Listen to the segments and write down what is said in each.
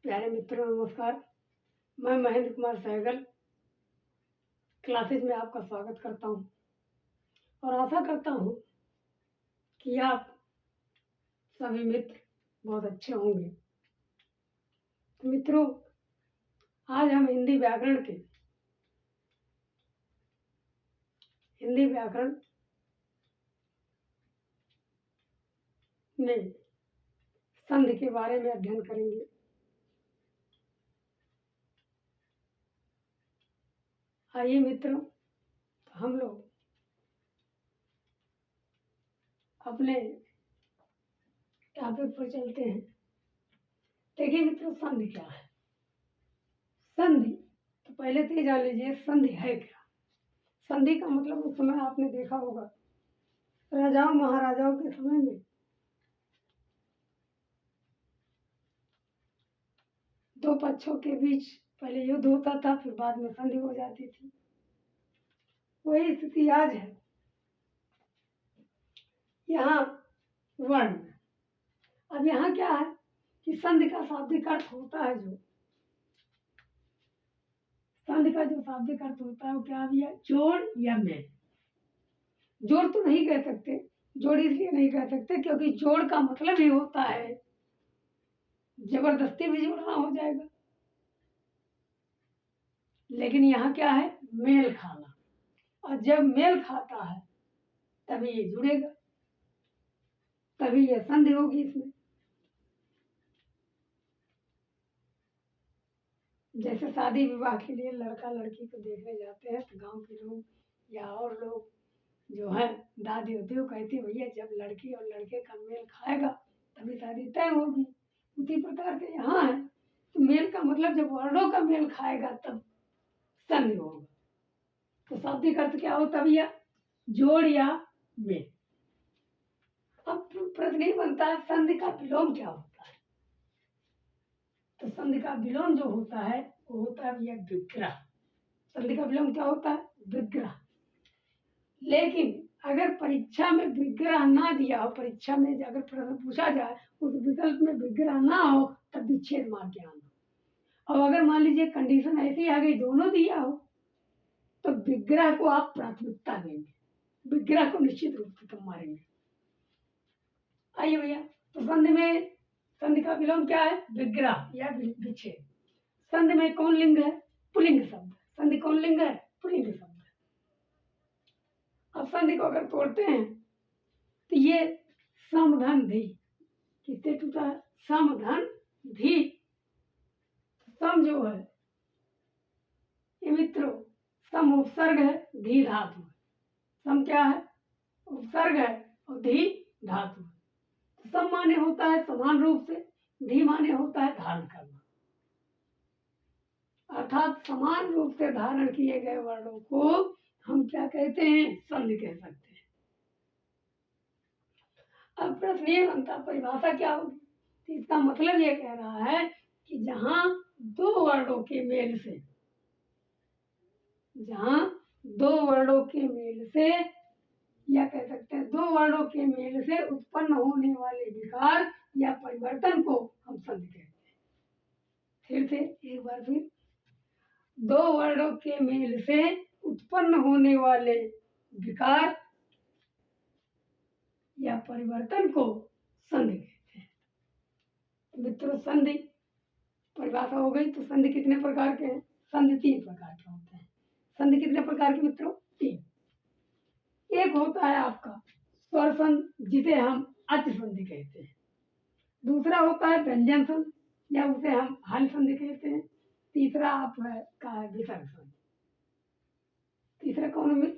प्यारे मित्रों नमस्कार। मैं महेंद्र कुमार सहगल क्लासेज में आपका स्वागत करता हूं और आशा करता हूं कि आप सभी मित्र बहुत अच्छे होंगे। तो मित्रों, आज हम हिंदी व्याकरण में संधि के बारे में अध्ययन करेंगे। आइए मित्रों, तो हम लोग अपने टॉपिक पर चलते हैं। देखिए मित्रों, संधि क्या है? संधि तो पहले तो ये जान लीजिए संधि है क्या। संधि का मतलब उस समय आपने देखा होगा, राजाओं महाराजाओं के समय में दो पक्षों के बीच पहले युद्ध होता था, फिर बाद में संधि हो जाती थी। वही स्थिति आज है। यहाँ वर्ण, अब यहाँ क्या है कि संधि का शाब्दिक अर्थ होता है, संधि का जो शाब्दिक अर्थ होता है वो क्या है? जोड़ या मेल। जोड़ तो नहीं कह सकते, जोड़ इसलिए नहीं कह सकते क्योंकि जोड़ का मतलब ही होता है जबरदस्ती भी जोड़ना हो जाएगा, लेकिन यहाँ क्या है? मेल खाना। और जब मेल खाता है तभी ये जुड़ेगा, तभी ये संधि होगी इसमें। जैसे शादी विवाह के लिए लड़का लड़की को देखने जाते हैं तो गांव के लोग या और लोग जो है दादी होती वो कहती है भैया जब लड़की और लड़के का मेल खाएगा तभी शादी तय होगी। उसी प्रकार से यहाँ है तो मेल का मतलब जब वर्णों का मेल खाएगा तब संधि होगा। तो शाब्दिक अर्थ क्या होता भैया? जोड़ या मेल। अब प्रश्न ही बनता है संधि का विलोम क्या होता है? तो संधि का विलोम जो होता है वो होता है भैया विग्रह। संधि का विलोम क्या होता है? विग्रह। लेकिन अगर परीक्षा में विग्रह ना दिया हो, परीक्षा में अगर प्रश्न पूछा जाए उस विकल्प में विग्रह ना हो तब विच्छेद मार के आना। और अगर मान लीजिए कंडीशन ऐसी आ गई दोनों दिया हो तो विग्रह को आप प्राथमिकता देंगे, विग्रह को निश्चित रूप से कम मारेंगे। आइए भैया, तो संधि का विलोम क्या है? विग्रह या विच्छेद। संधि में कौन लिंग है? पुल्लिंग शब्द। संधि कौन लिंग है? पुल्लिंग शब्द। अब संधि को अगर तोड़ते हैं तो ये समधन धी किससे टूटा है? समधन धी। सम जो है ये मित्रों सम उपसर्ग है, धी धातु है। सम क्या है? उपसर्ग है और धी धातु है। तो सम माने होता है समान रूप से, धी माने होता है धारण करना, अर्थात समान रूप से धारण किए गए वर्णों को हम क्या कहते हैं? संधि कह सकते हैं। अब प्रश्न ये बनता परिभाषा क्या होगी? तो इसका मतलब ये कह रहा है कि जहां दो वर्णों के मेल से, जहां दो वर्णों के मेल से या कह सकते हैं दो वर्णों के मेल से उत्पन्न होने वाले विकार या परिवर्तन को हम संधि कहते हैं। फिर से एक बार फिर, दो वर्णों के मेल से उत्पन्न होने वाले विकार या परिवर्तन को संधि कहते हैं। मित्रों, संधि परिभाषा हो गई। तो संधि कितने प्रकार के हैं? संधि 3 प्रकार के होते हैं। संधि कितने प्रकार के मित्रों? 3। एक होता है आपका स्वर संधि जिसे हम अच संधि कहते हैं। दूसरा होता है व्यंजन संधि या उसे हम हल संधि कहते हैं। तीसरा आपका है विसर्ग संधि। तीसरा कौन है?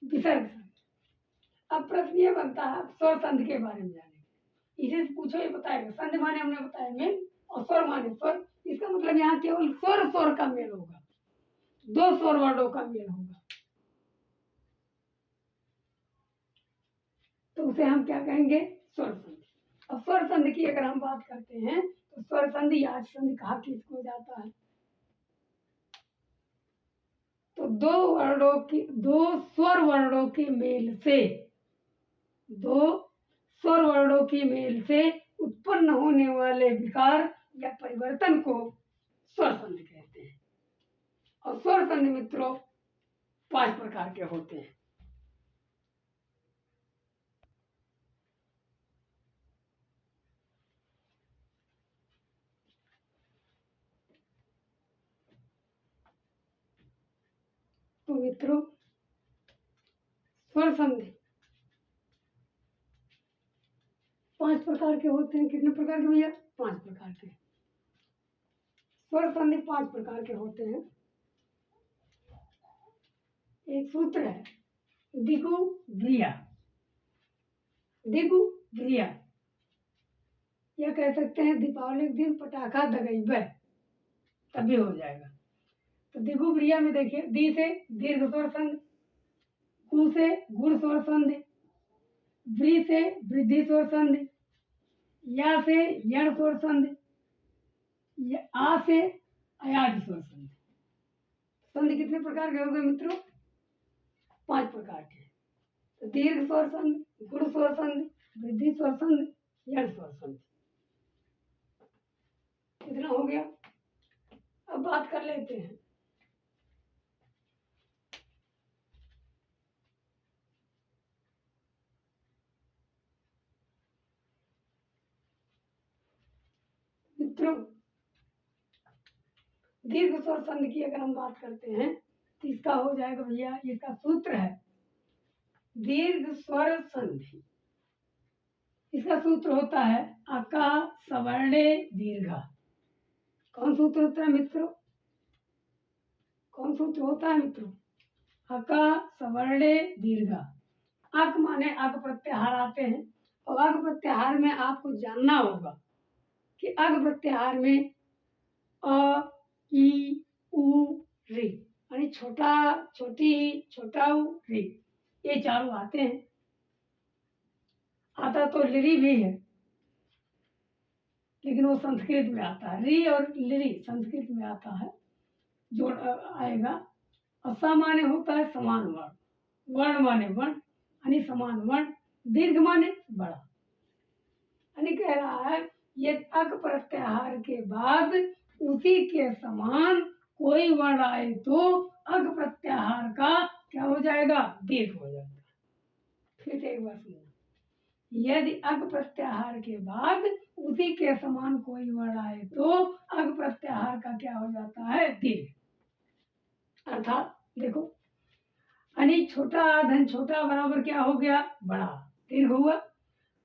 विसर्ग संधि। अब प्रश्न ये बनता है स्वर संधि के बारे में जानेंगे। इसे पूछो ये बताएगा। संधि माने हमने बताया मेल और स्वर माने स्वर। इसका मतलब यहाँ केवल स्वर का मेल होगा, दो स्वर वर्णों का मेल होगा, तो उसे हम क्या कहेंगे? स्वर संधि। अब स्वर संधि की अगर हम बात करते हैं तो स्वर संधि आज संधि कहा किसको जाता है? तो दो स्वर वर्णों के मेल से, दो स्वर वर्णों के मेल से उत्पन्न होने वाले विकार या परिवर्तन को स्वर संधि कहते हैं। और स्वर संधि मित्रों 5 प्रकार के होते हैं। तो मित्रों स्वर संधि 5 प्रकार के होते हैं। कितने प्रकार के भैया? 5 प्रकार के। स्वर संधि 5 प्रकार के होते हैं। एक सूत्र है दिगु ब्रिया। दिगु ब्रिया या कह सकते हैं दीपावली के दिन पटाखा दगइबे तभी हो जाएगा। तो दिगु ब्रिया में देखिए दी से दीर्घ स्वर संधि, कु से गुण स्वर संधि, व्री से वृद्धि स्वर संधि, या से यण स्वर संधि, आ से अयाज स्वर संधि। संधि कितने प्रकार के हो गए मित्रों? 5 प्रकार के। तो दीर्घ स्वर संधि, गुण स्वर संधि, वृद्धि स्वर संधि, यण स्वर संधि। कितना हो गया? अब बात कर लेते हैं मित्रों दीर्घ स्वर संधि की अगर हम बात करते हैं तो इसका हो जाएगा भैया, इसका सूत्र है दीर्घ स्वर संधि। इसका सूत्र होता है अका सवर्णे दीर्घा। कौन सूत्र होता है मित्रों? कौन सूत्र होता है मित्रों? अका सवर्णे दीर्घा। अक माने अक प्रत्याहार आते हैं और अक प्रत्याहार में आपको जानना होगा कि अक प्रत्याहार में अ, ई, उ, री यानी छोटा, छोटी, छोटा उ, री ये चारों आते हैं। आता तो लिरी भी है लेकिन वो संस्कृत में आता है। री और लिरी संस्कृत में आता है, जोड़ आएगा। और स माने होता है समान वर्ण, वर्ण माने वर्ण यानी समान वर्ण, दीर्घ माने बड़ा। यानी कह रहा है ये अक प्रत्याहार के बाद उसी के समान कोई वर्ण आए तो अक प्रत्याहार का क्या हो जाएगा? दीर्घ हो जाएगा। फिर से एक बार सुनना, यदि अक प्रत्याहार के बाद उसी के समान कोई वर्ण आए तो अक प्रत्याहार का क्या हो जाता है? दीर्घ। अर्थात देखो यानी छोटा धन छोटा बराबर क्या हो गया? बड़ा, दीर्घ हुआ।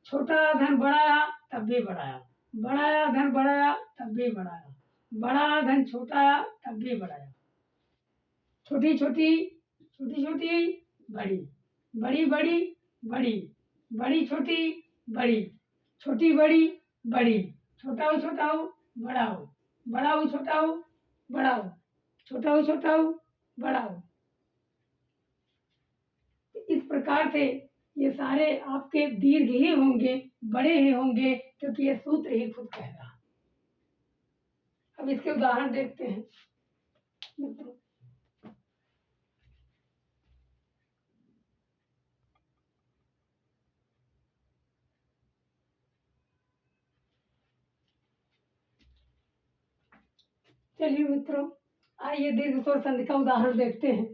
छोटा धन बढ़ाया तब भी बढ़ाया, बढ़ाया धन बढ़ाया तब भी बढ़ाया, बड़ा धन छोटा तब भी बढ़ाया। छोटी छोटी, छोटी छोटी, बड़ी, बड़ी बड़ी, बड़ी, बड़ी छोटी, बड़ी, छोटी बड़ी, बड़ी, छोटा हो छोटा हो, बड़ा हो, बड़ा हो छोटा हो, बड़ा हो, छोटा हो छोटा हो, बड़ा हो। इस प्रकार से ये सारे आपके दीर्घ ही होंगे, बड़े ही होंगे, क्योंकि ये सूत्र ही खुद कह रहा। अब इसके उदाहरण देखते हैं मित्रों। चलिए मित्रों आइए दीर्घ स्वर संधि का उदाहरण देखते हैं।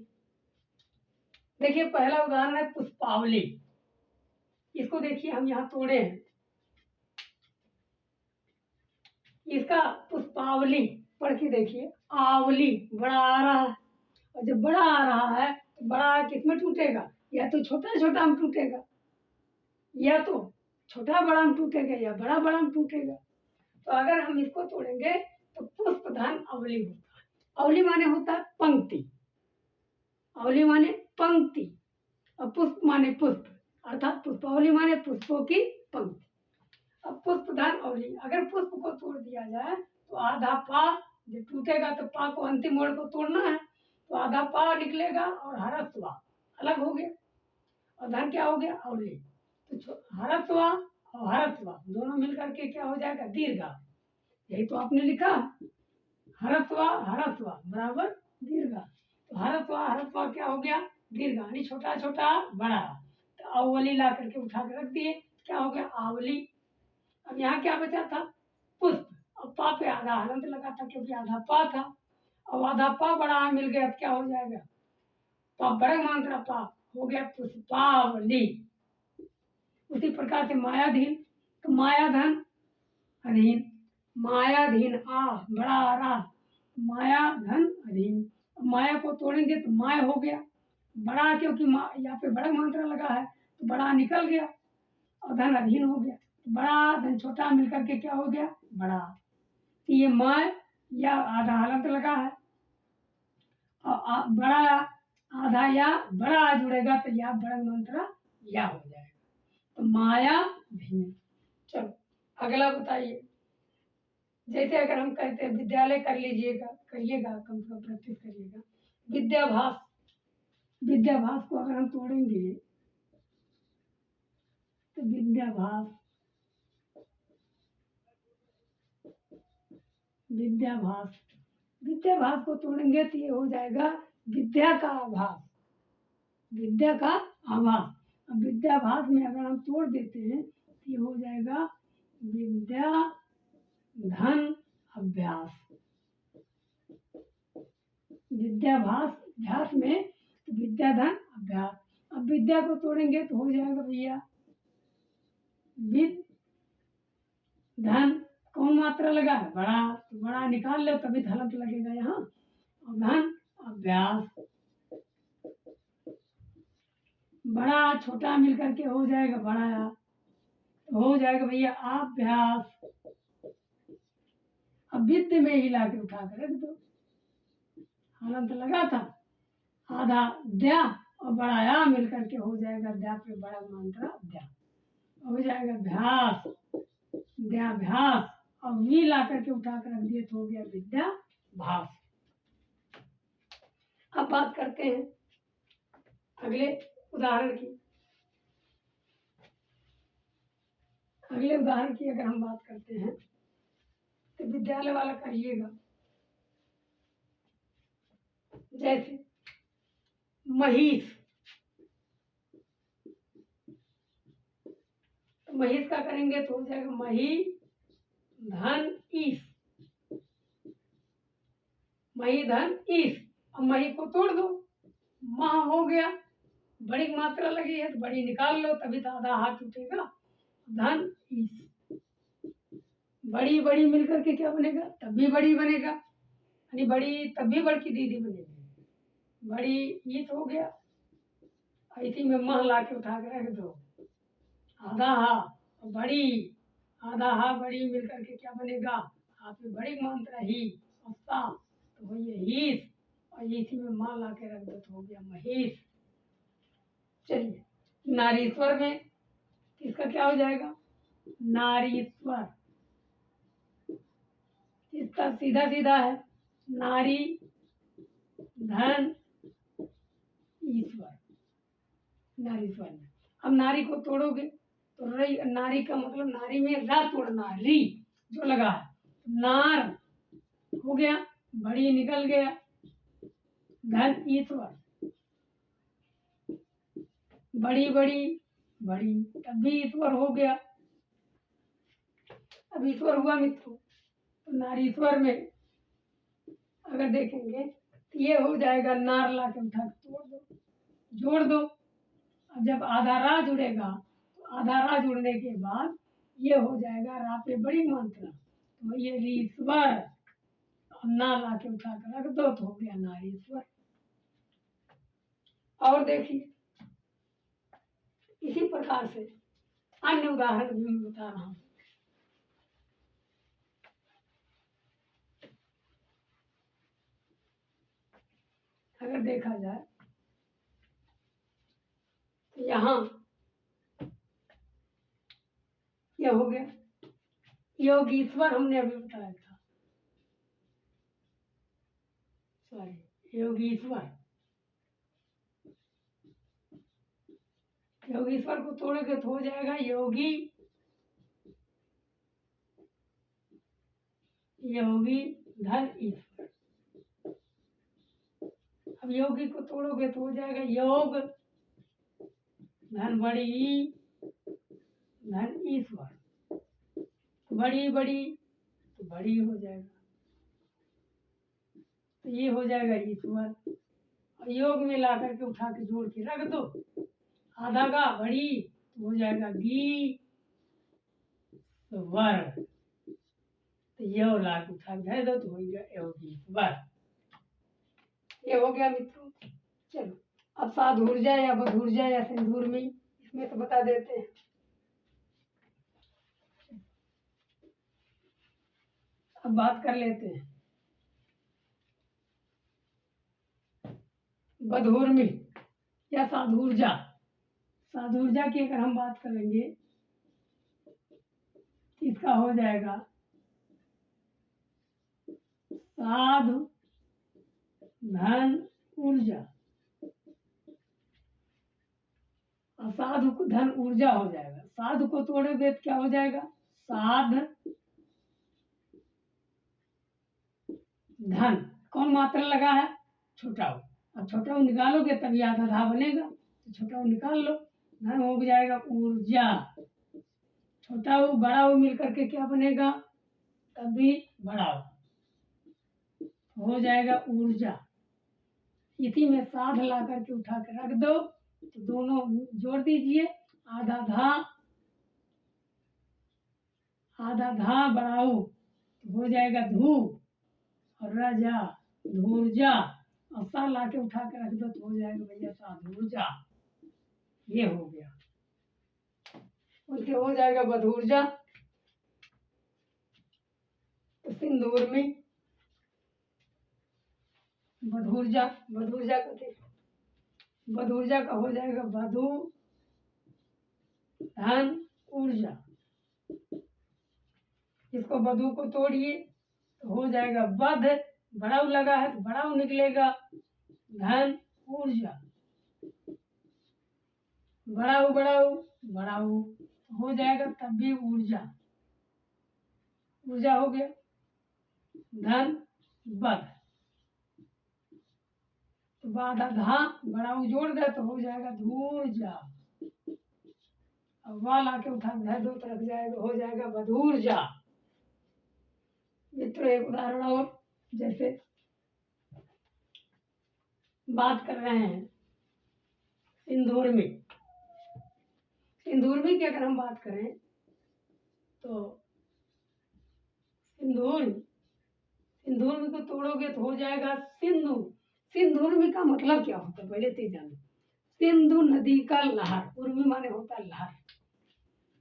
देखिए पहला उदाहरण है पुष्पावली। इसको देखिए हम यहाँ तोड़े हैं। इसका पुष्पावली पढ़ के देखिए, आवली बड़ा आ रहा है और जब बड़ा आ रहा है तो बड़ा किसमें टूटेगा? या तो छोटा छोटा में टूटेगा, या तो छोटा बड़ा में टूटेगा, या बड़ा बड़ा में टूटेगा। तो अगर हम इसको तोड़ेंगे तो पुष्प धन अवली होता है। अवली माने होता है पंक्ति, अवली माने पंक्ति और पुष्प माने पुष्प, अर्थात पुष्पावली माने पुष्पों की पंक्ति। अब पुष्प धन अवली, अगर पुष्प को तोड़ दिया जाए तो आधा पा, जब टूटेगा तो पा को अंतिम मोड़ को तोड़ना है तो आधा पा निकलेगा और हरस्वा अलग हो गया और धन क्या हो गया? अवली। तो हरस्वा और हरस्वा दोनों मिलकर के क्या हो जाएगा? दीर्घा। यही तो आपने लिखा, हरस्वा हरस्वा बराबर दीर्घा। तो हरस्वा हरस्वा क्या हो गया? दीर्घा यानी छोटा छोटा बड़ा। तो अवली ला करके उठा के रख दिए, क्या हो गया? आवली। अब यहाँ क्या बचा था? पुष्प, और पा पे आधा हलंत लगा था क्योंकि आधा पा था, और आधा पा बड़ा आ मिल गया तो क्या हो जाएगा, पा बड़ा मात्रा पा हो गया पुष्पावली। उसी प्रकार से मायाधीन, तो मायाधन अधीन, मायाधीन आ बड़ा आ रहा, माया धन अधीन। माया को तोड़ेंगे तो माया हो गया बड़ा, क्योंकि यहाँ पे बड़ा मात्रा लगा है तो बड़ा निकल गया, और धन अधीन हो गया, तो बड़ा धन छोटा मिलकर के क्या हो गया, बड़ा। तो ये माय या आधा हलंत लगा है, और बड़ा आधा या बड़ा जुड़ेगा तो या बड़ा मंत्र या हो जाएगा, तो माया धीन। चलो अगला बताइए, जैसे अगर हम कहते हैं विद्यालय कर लीजिएगा, करिएगा, कम से कम प्रैक्टिस करिएगा। विद्याभास, विद्याभास को अगर हम तोड़ेंगे तो विद्याभास, विद्याभास, विद्याभास को तोड़ेंगे तो ये हो जाएगा विद्या का आभास, विद्या का आभास। अब विद्याभास में अगर हम तोड़ देते हैं तो ये हो जाएगा विद्या धन अभ्यास, विद्याभास अभ्यास में तो विद्या धन अभ्यास। अब विद्या को तोड़ेंगे तो हो जाएगा भैया विद धन, कौन मात्रा लगा है, बड़ा, तो बड़ा निकाल लो तभी हलंत लगेगा यहाँ, और धन अभ्यास, बड़ा छोटा मिलकर के हो जाएगा बड़ा, तो हो जाएगा भैया अभ्यास। अब विद्य में हिला के उठा कर रख दो, हलंत लगा था, आधा द्या और बड़ा या मिलकर के हो जाएगा द्या पे बड़ा मंत्र द्या, हो जाएगा अभ्यास, द्याभ्यास, और वी ला करके उठा कर रख दिए तो हो गया विद्याभास। अब बात करते हैं अगले उदाहरण की, अगले उदाहरण की अगर हम बात करते हैं तो विद्यालय वाला करिएगा। जैसे महिष, तो महिष का करेंगे तो हो जाएगा मही धन ईस, मही धन ईस। अब मही को तोड़ दो, मह हो गया, बड़ी मात्रा लगी है तो बड़ी निकाल लो तभी तो आधा हाथ उठेगा, धन ईस, बड़ी बड़ी मिलकर के क्या बनेगा, तब भी बड़ी बनेगा, यानी बड़ी तब भी बड़की दीदी बनेगी, बड़ी ईस हो गया, इसी में मह ला के उठा कर रख दो, आधा हा बड़ी, आधा हा बड़ी मिलकर के क्या बनेगा, हाथ में बड़ी मात्रा ही और सा, तो वो ये हीस, और इसी में माँ ला के रख दो तो हो गया महेश। चलिए नारीश्वर में इसका क्या हो जाएगा, नारीश्वर, इसका सीधा सीधा है नारी धन ईश्वर, नारीश्वर में। अब नारी को तोड़ोगे तो रई, नारी का मतलब नारी में रा तोड़ना, री जो लगा है, नार हो गया, बड़ी निकल गया, धन ईश्वर, बड़ी बड़ी बड़ी तब भी ईश्वर हो गया। अब ईश्वर हुआ मित्रों, तो नारीश्वर में अगर देखेंगे तो ये हो जाएगा नार ला के उठा तोड़ दो, जोड़ दो, अब जब आधा रा जुड़ेगा तो आधा रा जुड़ने के बाद ये हो जाएगा रा पे बड़ी मात्रा, तो ये ईश्वर, ना ला के उठा कर रख दो तो हो गया नारीश्वर। और देखिए इसी प्रकार से अन्य उदाहरण भी मैं बता रहा हूं। अगर देखा जाए तो यहाँ यह हो गया योगीश्वर, हमने अभी बताया था, सॉरी योगीश्वर, योगीश्वर को तोड़ोगे तो हो जाएगा योगी, योगी धन ईश्वर। अब योगी को तोड़ोगे तो हो जाएगा योग धन बड़ी धन ईश्वर, बड़ी बड़ी तो बड़ी हो जाएगा, तो ये हो जाएगा ईश्वर। और योग में ला करके उठा के जोड़ के रख दो, आधा का बड़ी तो हो जाएगा गी वर, तो यो ला के उठा के धर दो तो हो गया योगीश्वर। ये हो गया मित्रों। चलो अब साधुर्जा या बधुर्जा या सिंदूर में इसमें तो बता देते हैं। अब बात कर लेते हैं बधूर्मी या साधुर्जा। साधुर्जा की अगर हम बात करेंगे तो इसका हो जाएगा साधु धन ऊर्जा। असाधु को धन ऊर्जा हो जाएगा। साधु को तोड़ोगे तो क्या हो जाएगा साध धन। कौन मात्रा लगा है छोटा हो, अब छोटा हो निकालोगे तभी आधा धा बनेगा, तो छोटा हो निकाल लो, धन हो जाएगा ऊर्जा। छोटा हो बड़ा हो मिल करके क्या बनेगा तभी बड़ा हो जाएगा ऊर्जा। इसी में साध ला करके उठा के रख दो तो दोनों जोड़ दीजिए, आधा धा बढ़ाओ तो हो जाएगा धू और राजा धूर्जा। और सा ला के उठा के रख दो तो हो जाएगा भैया साधुर्जा। ये हो गया। उनसे हो जाएगा बधूर्जा। तो सिंदूर में बधूर्जा का देखो, बधूर्जा का हो जाएगा बधू धन ऊर्जा। इसको बधू को तोड़िए तो हो जाएगा बध, बड़ाऊ लगा है तो बड़ाऊ निकलेगा, धन ऊर्जा। बड़ाऊ हो जाएगा तब भी ऊर्जा हो गया, धन बध। तो बाधा धा बड़ाऊ जोड़ दे तो हो जाएगा धूर्जा। अब वाल आके उठा दो तरफ जाएगा, हो जाएगा बधूर्जा। मित्रों एक उदाहरण और, जैसे बात कर रहे हैं सिंदूर में की अगर हम बात करें तो सिंदूर में को तोड़ोगे तो हो जाएगा सिंधु। सिंदूर में का मतलब क्या होता है पहले तो जानो। सिंधु नदी का लहर, उर्मी माने होता है लहर,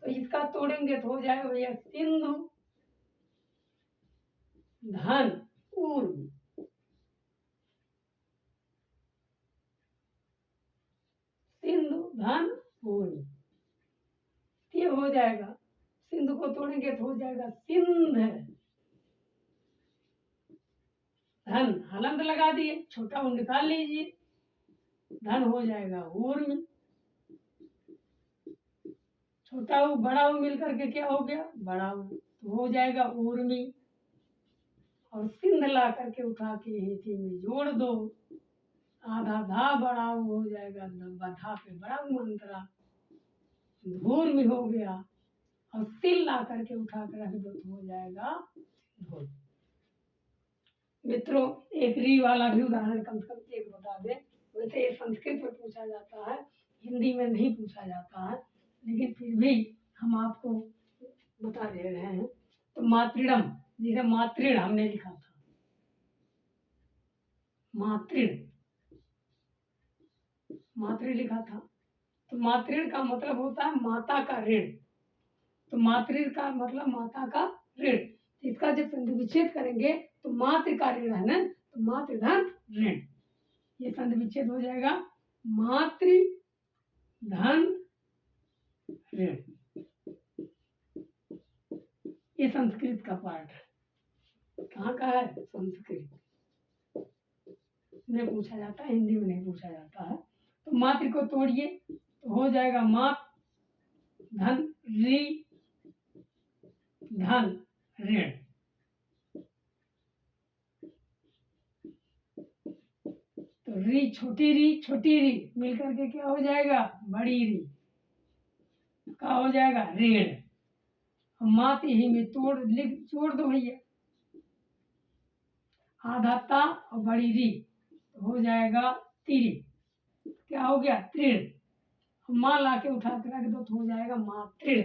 तो इसका तोड़ेंगे तो हो जाएगा भैया सिंधु धन ऊर्मी। सिंधु धन ऊर्मी ये हो जाएगा। सिंधु को तोड़ेंगे तो हो जाएगा सिंध धन, हलंत लगा दिए, छोटा ऊ निकाल लीजिए, धन हो जाएगा ऊर्मी। छोटा ऊ बड़ा ऊ मिल करके क्या हो गया बड़ा ऊ, तो हो जाएगा ऊर्मी। और सिंध ला करके उठा के हिंदी में जोड़ दो, आधा धा बड़ा ऊ हो जाएगा, बधा पे बड़ा ऊ मंत्रा, धूर में हो गया। और सिल ला करके उठा कर रख दो तो हो जाएगा धूर। मित्रों एक री वाला भी उदाहरण कम से कम एक बता दें। वैसे ये संस्कृत में पूछा जाता है, हिंदी में नहीं पूछा जाता है, लेकिन फिर भी हम आपको बता दे रहे हैं। तो मातृणम, जिसे मातृण हमने लिखा था, मातृण लिखा था, तो मातृण का मतलब होता है माता का ऋण। तो मातृण का मतलब माता का ऋण। इसका जब संधि विच्छेद करेंगे तो मातृ का ऋण है ना, तो मातृधन ऋण, ये संधि विच्छेद हो जाएगा मातृधन ऋण। ये संस्कृत का पाठ है। कहाँ का है संस्कृत में पूछा जाता है, हिंदी में नहीं पूछा जाता है। तो मातृ को तोड़िए तो हो जाएगा मात धन री धन ऋण। तो री छोटी री मिलकर के क्या हो जाएगा बड़ी री, क्या हो जाएगा ऋण। मात यही में जोड़ दो भैया, आधा ता और बड़ी री, तो हो जाएगा तिरी। क्या हो गया? तृण। माँ ला के उठा के रख दो तो हो जाएगा मातृण।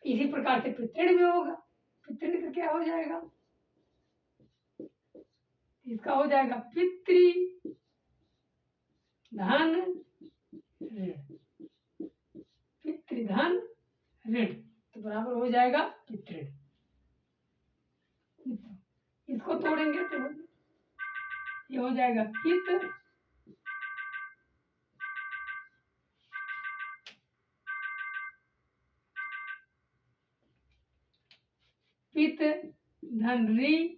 इसी प्रकार से पितृण भी होगा। पितृण का क्या हो जाएगा? इसका हो जाएगा पितृ धन ऋण। पितृधन ऋण तो बराबर हो जाएगा पितृण। इसको तोड़ेंगे तो ये हो जाएगा पित पित धन री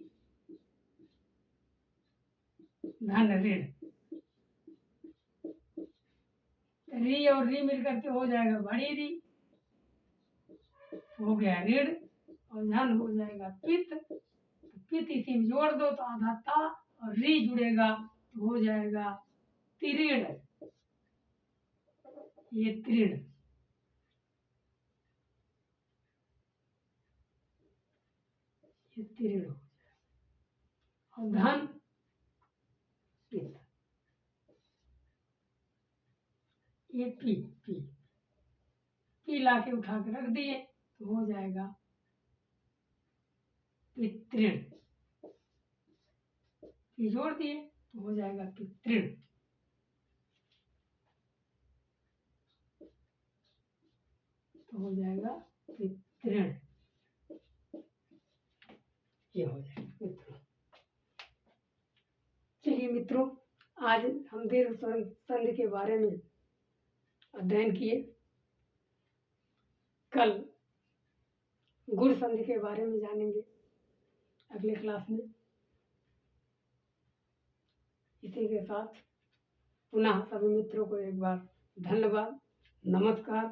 धन ऋण। री और री मिलकर के हो जाएगा बड़ी री, हो गया ऋण, और धन हो जाएगा पित। तो पित इसी में जोड़ दो तो आधा ता और री जुड़ेगा तो हो जाएगा तिऋण। ये तृण। ये तृण हो जाएगा। और धन पित। ये पी पी पी ला के उठा के रख दिए तो हो जाएगा पितृण। पी जोड़ दिए तो हो जाएगा पितृण। तो हो जाएगा पितृण। ये हो जाएगा मित्रों। चलिए मित्रों, आज हम दीर्घ संधि के बारे में अध्ययन किए। कल गुण संधि के बारे में जानेंगे अगले क्लास में। इसी के साथ पुनः सभी मित्रों को एक बार धन्यवाद, नमस्कार।